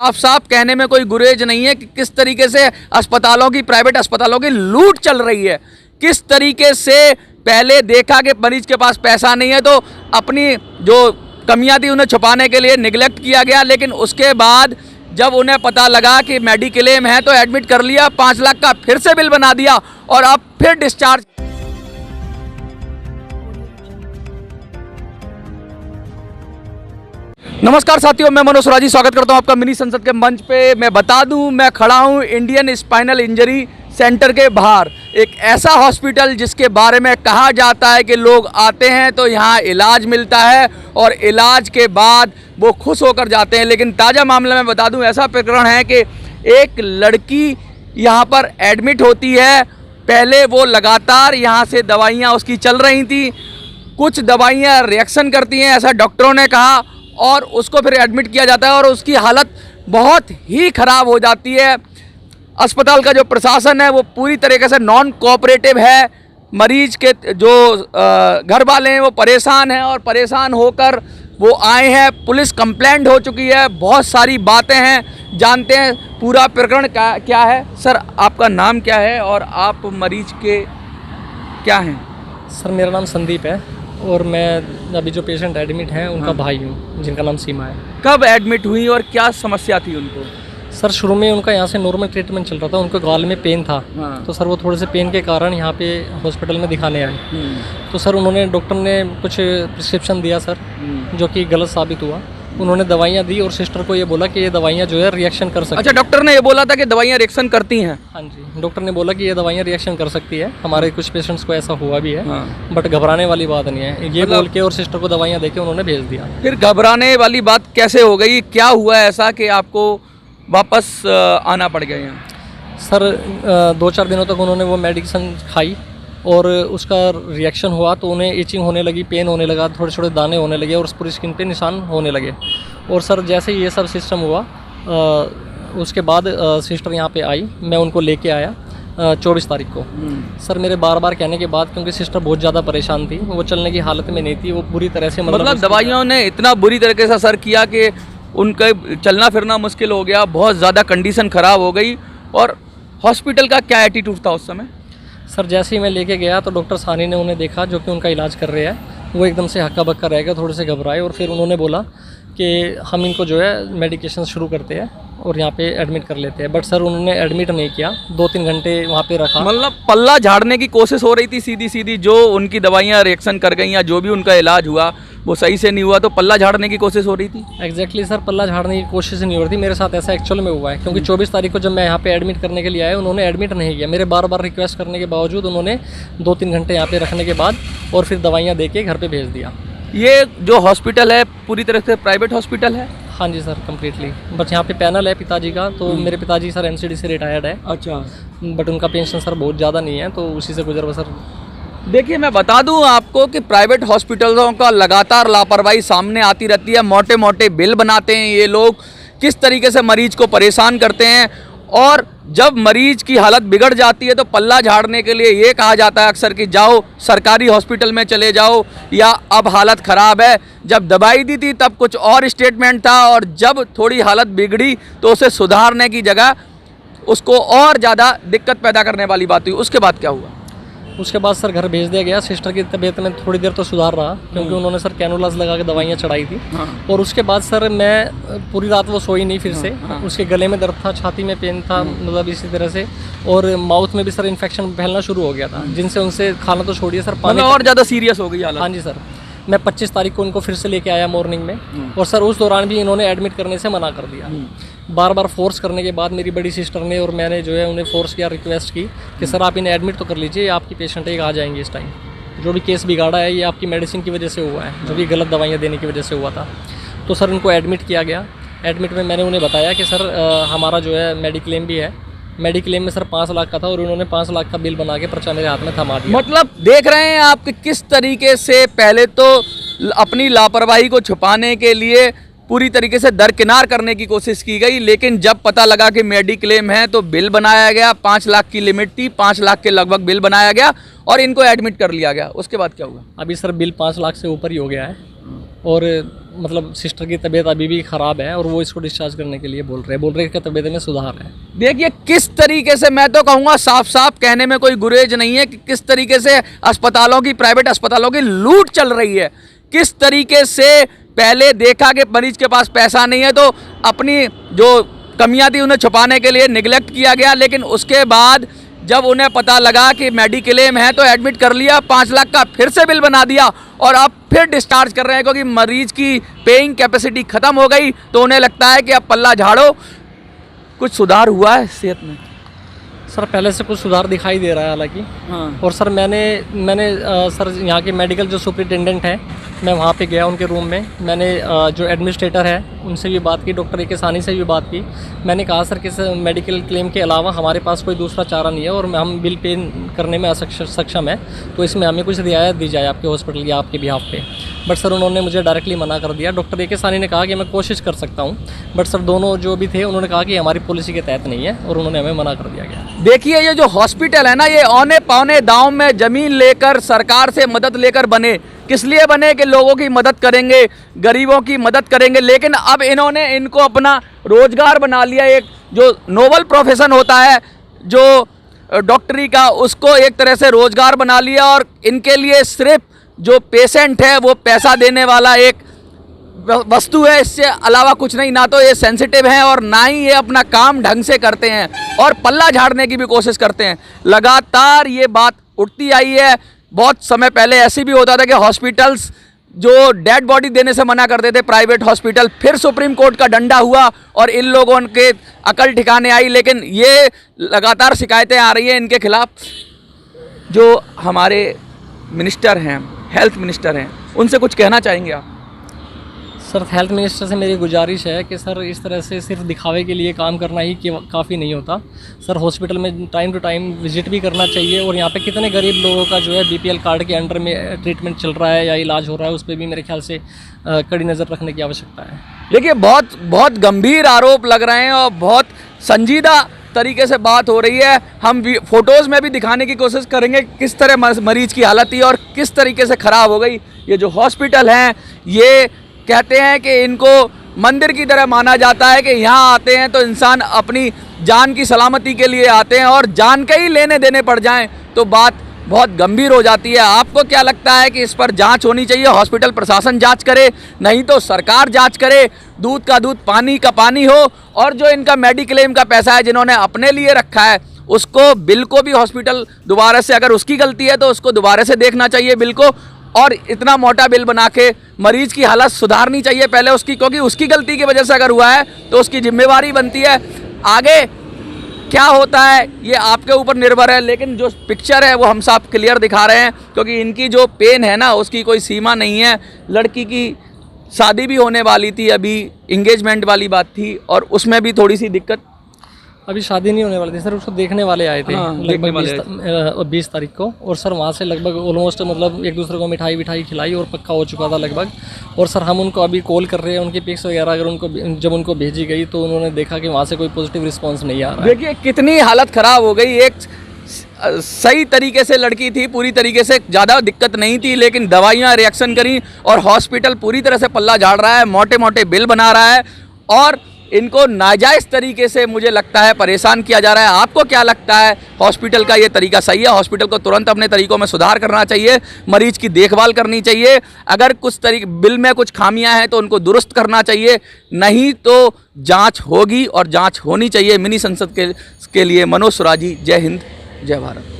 आप साफ कहने में कोई गुरेज नहीं है कि किस तरीके से अस्पतालों की, प्राइवेट अस्पतालों की लूट चल रही है। किस तरीके से पहले देखा कि मरीज के पास पैसा नहीं है तो अपनी जो कमियां थी उन्हें छुपाने के लिए निगलेक्ट किया गया, लेकिन उसके बाद जब उन्हें पता लगा कि मेडिक्लेम है तो एडमिट कर लिया, 5 लाख का फिर से बिल बना दिया और अब फिर डिस्चार्ज। नमस्कार साथियों, मैं मनोज राजी स्वागत करता हूं आपका मिनी संसद के मंच पे। मैं बता दूं, मैं खड़ा हूं इंडियन स्पाइनल इंजरी सेंटर के बाहर, एक ऐसा हॉस्पिटल जिसके बारे में कहा जाता है कि लोग आते हैं तो यहां इलाज मिलता है और इलाज के बाद वो खुश होकर जाते हैं। लेकिन ताज़ा मामला में बता दूं, ऐसा प्रकरण है कि एक लड़की यहां पर एडमिट होती है। पहले वो लगातार यहां से दवाइयां उसकी चल रही थी, कुछ दवाइयां रिएक्शन करती हैं ऐसा डॉक्टरों ने कहा और उसको फिर एडमिट किया जाता है और उसकी हालत बहुत ही ख़राब हो जाती है। अस्पताल का जो प्रशासन है वो पूरी तरीके से नॉन कोऑपरेटिव है। मरीज के जो घर वाले हैं वो परेशान हैं और परेशान होकर वो आए हैं। पुलिस कंप्लेंट हो चुकी है, बहुत सारी बातें हैं। जानते हैं पूरा प्रकरण क्या है। सर, आपका नाम क्या है और आप मरीज के क्या हैं? सर, मेरा नाम संदीप है और मैं अभी जो पेशेंट एडमिट हैं उनका भाई हूँ, जिनका नाम सीमा है। कब एडमिट हुई और क्या समस्या थी उनको? सर, शुरू में उनका यहाँ से नॉर्मल ट्रीटमेंट चल रहा था, उनको गाल में पेन था। तो सर वो थोड़े से पेन के कारण यहाँ पे हॉस्पिटल में दिखाने आए। तो सर उन्होंने, डॉक्टर ने कुछ प्रिस्क्रिप्शन दिया सर, जो कि गलत साबित हुआ। उन्होंने दवाइयाँ दी और सिस्टर को ये बोला कि ये दवाइयाँ जो है रिएक्शन कर सकती हैं। अच्छा, डॉक्टर ने ये बोला था कि दवाइयाँ रिएक्शन करती हैं? हाँ जी, डॉक्टर ने बोला कि ये दवाइयाँ रिएक्शन कर सकती है। हमारे कुछ पेशेंट्स को ऐसा हुआ भी है। बट घबराने वाली बात नहीं है, ये बोल के और सिस्टर को दवाइयाँ देके उन्होंने भेज दिया। फिर घबराने वाली बात कैसे हो गई? क्या हुआ ऐसा कि आपको वापस आना पड़ गया यहाँ? सर 2-4 दिनों तक उन्होंने वो मेडिसिन खाई और उसका रिएक्शन हुआ तो उन्हें इचिंग होने लगी, पेन होने लगा, थोड़े छोटे दाने होने लगे और पूरी स्किन पे निशान होने लगे। और सर जैसे ये सब सिस्टम हुआ उसके बाद सिस्टर यहाँ पे आई, मैं उनको लेके आया 24 तारीख को। सर मेरे बार बार कहने के बाद, क्योंकि सिस्टर बहुत ज़्यादा परेशान थी, वो चलने की हालत में नहीं थी, वो बुरी तरह से मतलब दवाइयों ने इतना बुरी तरीके से असर किया कि उनका चलना फिरना मुश्किल हो गया, बहुत ज़्यादा कंडीशन ख़राब हो गई। और हॉस्पिटल का क्या एटीट्यूड था उस समय? सर जैसे ही मैं लेके गया तो डॉक्टर सानी ने उन्हें देखा, जो कि उनका इलाज कर रहे हैं, वो एकदम से हक्का बक्का रह गए, थोड़े से घबराए और फिर उन्होंने बोला कि हम इनको जो है मेडिकेशन शुरू करते हैं और यहाँ पे एडमिट कर लेते हैं। बट सर उन्होंने एडमिट नहीं किया, 2-3 घंटे वहाँ पे रखा। मतलब पल्ला झाड़ने की कोशिश हो रही थी सीधी सीधी, जो उनकी दवाइयाँ रिएक्शन कर गई या जो भी उनका इलाज हुआ वो सही से नहीं हुआ, तो पल्ला झाड़ने की कोशिश हो रही थी। एग्जैक्टली सर, पल्ला झाड़ने की कोशिश नहीं हो रही थी। मेरे साथ ऐसा एक्चुअल में हुआ है, क्योंकि 24 तारीख को जब मैं यहाँ पे एडमिट करने के लिए आया, उन्होंने एडमिट नहीं किया। मेरे बार बार रिक्वेस्ट करने के बावजूद उन्होंने 2-3 घंटे यहाँ पे रखने के बाद और फिर दवाइयाँ दे के घर पे भेज दिया। ये जो हॉस्पिटल है पूरी तरह से प्राइवेट हॉस्पिटल है? हाँ जी सर, कम्प्लीटली। बट यहाँ पे पैनल है पिताजी का, तो मेरे पिताजी सर NCD से रिटायर्ड है। अच्छा। बट उनका पेंशन सर बहुत ज़्यादा नहीं है, तो उसी से गुजर बसर। देखिए, मैं बता दूं आपको कि प्राइवेट हॉस्पिटलों का लगातार लापरवाही सामने आती रहती है। मोटे मोटे बिल बनाते हैं ये लोग, किस तरीके से मरीज को परेशान करते हैं। और जब मरीज की हालत बिगड़ जाती है तो पल्ला झाड़ने के लिए ये कहा जाता है अक्सर कि जाओ सरकारी हॉस्पिटल में चले जाओ, या अब हालत ख़राब है। जब दवाई दी थी तब कुछ और स्टेटमेंट था, और जब थोड़ी हालत बिगड़ी तो उसे सुधारने की जगह उसको और ज़्यादा दिक्कत पैदा करने वाली बात हुई। उसके बाद क्या हुआ? उसके बाद सर घर भेज दिया गया। सिस्टर की तबीयत में थोड़ी देर तो सुधार रहा, क्योंकि उन्होंने सर कैनुलास लगा के दवाइयाँ चढ़ाई थी। और उसके बाद सर मैं पूरी रात वो सोई नहीं फिर से। उसके गले में दर्द था, छाती में पेन था, मतलब इसी तरह से, और माउथ में भी सर इन्फेक्शन फैलना शुरू हो गया था, जिनसे उनसे खाना तो छोड़िए सर, पानी और ज़्यादा सीरियस हो गई हालत। हाँ जी सर, मैं 25 तारीख को उनको फिर से लेके आया मॉर्निंग में, और सर उस दौरान भी इन्होंने एडमिट करने से मना कर दिया। बार बार फोर्स करने के बाद मेरी बड़ी सिस्टर ने और मैंने जो है उन्हें फोर्स किया, रिक्वेस्ट की कि सर आप इन्हें एडमिट तो कर लीजिए, आपकी पेशेंट एक आ जाएंगे इस टाइम। जो भी केस बिगाड़ा है ये आपकी मेडिसिन की वजह से हुआ है, जो भी गलत दवाइयाँ देने की वजह से हुआ था। तो सर इनको एडमिट किया गया। एडमिट में मैंने उन्हें बताया कि सर हमारा जो है मेडिक्लेम भी है, मेडिक्लेम में सर 5 लाख का था, और उन्होंने 5 लाख का बिल बना के पर्चा मेरे हाथ में थमा दिया। मतलब देख रहे हैं आप कि किस तरीके से पहले तो अपनी लापरवाही को छुपाने के लिए पूरी तरीके से दरकिनार करने की कोशिश की गई, लेकिन जब पता लगा कि मेडिक्लेम है तो बिल बनाया गया। 5 लाख की लिमिट थी, 5 लाख के लगभग बिल बनाया गया और इनको एडमिट कर लिया गया। उसके बाद क्या हुआ? अभी सर बिल 5 लाख से ऊपर ही हो गया है। और मतलब सिस्टर की तबीयत अभी भी ख़राब है और वो इसको डिस्चार्ज करने के लिए बोल रहे हैं कि तबीयत में सुधार है। देखिए किस तरीके से, मैं तो कहूँगा साफ साफ कहने में कोई गुरेज नहीं है कि किस तरीके से अस्पतालों की, प्राइवेट अस्पतालों की लूट चल रही है। किस तरीके से पहले देखा कि मरीज के पास पैसा नहीं है तो अपनी जो कमियां थी उन्हें छुपाने के लिए निगलेक्ट किया गया, लेकिन उसके बाद जब उन्हें पता लगा कि मेडिक्लेम है तो एडमिट कर लिया, 5 लाख का फिर से बिल बना दिया और अब फिर डिस्चार्ज कर रहे हैं क्योंकि मरीज की पेइंग कैपेसिटी ख़त्म हो गई। तो उन्हें लगता है कि अब पल्ला झाड़ो। कुछ सुधार हुआ है सेहत में? सर पहले से कुछ सुधार दिखाई दे रहा है हालांकि। हाँ। और सर मैंने सर यहाँ के मेडिकल जो सुपरिटेंडेंट हैं, मैं वहाँ पे गया उनके रूम में। मैंने जो एडमिनिस्ट्रेटर है उनसे भी बात की, डॉक्टर ए.के. सानी से भी बात की। मैंने कहा सर कि सर मेडिकल क्लेम के अलावा हमारे पास कोई दूसरा चारा नहीं है और हम बिल पे करने में सक्षम है, तो इसमें हमें कुछ रियायत दी जाए आपके हॉस्पिटल या आपके बिहाफ पे। बट सर उन्होंने मुझे डायरेक्टली मना कर दिया। Doctor A K. सानी ने कहा कि मैं कोशिश कर सकता हूँ, बट सर दोनों जो भी थे उन्होंने कहा कि हमारी पॉलिसी के तहत नहीं है और उन्होंने हमें मना कर दिया गया। देखिए ये जो हॉस्पिटल है ना, ये औने पौने दांव में ज़मीन लेकर सरकार से मदद लेकर बने। किस लिए बने? कि लोगों की मदद करेंगे, गरीबों की मदद करेंगे, लेकिन अब इन्होंने इनको अपना रोजगार बना लिया। एक जो नोबल प्रोफेशन होता है जो डॉक्टरी का, उसको एक तरह से रोजगार बना लिया और इनके लिए सिर्फ जो पेशेंट है वो पैसा देने वाला एक वस्तु है, इससे अलावा कुछ नहीं। ना तो ये सेंसिटिव हैं और ना ही ये अपना काम ढंग से करते हैं और पल्ला झाड़ने की भी कोशिश करते हैं। लगातार ये बात उठती आई है। बहुत समय पहले ऐसी भी होता था कि हॉस्पिटल्स जो डेड बॉडी देने से मना करते थे, प्राइवेट हॉस्पिटल, फिर सुप्रीम कोर्ट का डंडा हुआ और इन लोगों के अकल ठिकाने आई। लेकिन ये लगातार शिकायतें आ रही हैं इनके खिलाफ। जो हमारे मिनिस्टर हैं, हेल्थ मिनिस्टर हैं, उनसे कुछ कहना चाहेंगे आप? सर हेल्थ मिनिस्टर से मेरी गुजारिश है कि सर इस तरह से सिर्फ दिखावे के लिए काम करना ही काफ़ी नहीं होता। सर हॉस्पिटल में टाइम टू टाइम विजिट भी करना चाहिए और यहाँ पे कितने गरीब लोगों का जो है बीपीएल कार्ड के अंडर में ट्रीटमेंट चल रहा है या इलाज हो रहा है, उस पर भी मेरे ख्याल से कड़ी नज़र रखने की आवश्यकता है। देखिए बहुत गंभीर आरोप लग रहे हैं और बहुत संजीदा तरीके से बात हो रही है। हम फोटोज़ में भी दिखाने की कोशिश करेंगे किस तरह मरीज की हालत थी और किस तरीके से ख़राब हो गई। ये जो हॉस्पिटल हैं, ये कहते हैं कि इनको मंदिर की तरह माना जाता है कि यहाँ आते हैं तो इंसान अपनी जान की सलामती के लिए आते हैं और जान के ही लेने देने पड़ जाएं तो बात बहुत गंभीर हो जाती है। आपको क्या लगता है कि इस पर जांच होनी चाहिए? हॉस्पिटल प्रशासन जांच करे, नहीं तो सरकार जांच करे, दूध का दूध पानी का पानी हो और जो इनका मेडिक्लेम का पैसा है जिन्होंने अपने लिए रखा है, उसको बिल को भी हॉस्पिटल दोबारा से, अगर उसकी गलती है तो उसको दोबारा से देखना चाहिए बिल को और इतना मोटा बिल बना के मरीज की हालत सुधारनी चाहिए पहले उसकी, क्योंकि उसकी गलती की वजह से अगर हुआ है तो उसकी जिम्मेवारी बनती है। आगे क्या होता है ये आपके ऊपर निर्भर है, लेकिन जो पिक्चर है वो हम साफ क्लियर दिखा रहे हैं क्योंकि इनकी जो पेन है ना उसकी कोई सीमा नहीं है। लड़की की शादी भी होने वाली थी, अभी इंगेजमेंट वाली बात थी और उसमें भी थोड़ी सी दिक्कत। अभी शादी नहीं होने वाली थी सर, उसको देखने वाले आए थे। हाँ, लगभग 20 तारीख को और सर वहाँ से लगभग ऑलमोस्ट मतलब एक दूसरे को मिठाई खिलाई और पक्का हो चुका था लगभग। और सर हम उनको अभी कॉल कर रहे हैं, उनकी पिक्स वगैरह अगर जब उनको भेजी गई तो उन्होंने देखा कि वहाँ से कोई पॉजिटिव रिस्पॉन्स नहीं आ रहा है। देखिए कितनी हालत ख़राब हो गई। एक सही तरीके से लड़की थी, पूरी तरीके से ज़्यादा दिक्कत नहीं थी, लेकिन दवाइयाँ रिएक्शन करी और हॉस्पिटल पूरी तरह से पल्ला झाड़ रहा है, मोटे मोटे बिल बना रहा है और इनको नाजायज़ तरीके से मुझे लगता है परेशान किया जा रहा है। आपको क्या लगता है हॉस्पिटल का ये तरीका सही है? हॉस्पिटल को तुरंत अपने तरीकों में सुधार करना चाहिए, मरीज की देखभाल करनी चाहिए। अगर कुछ बिल में कुछ खामियां हैं तो उनको दुरुस्त करना चाहिए, नहीं तो जांच होगी और जांच होनी चाहिए। मिनी संसद के लिए मनोज सुराजी। जय हिंद, जय भारत।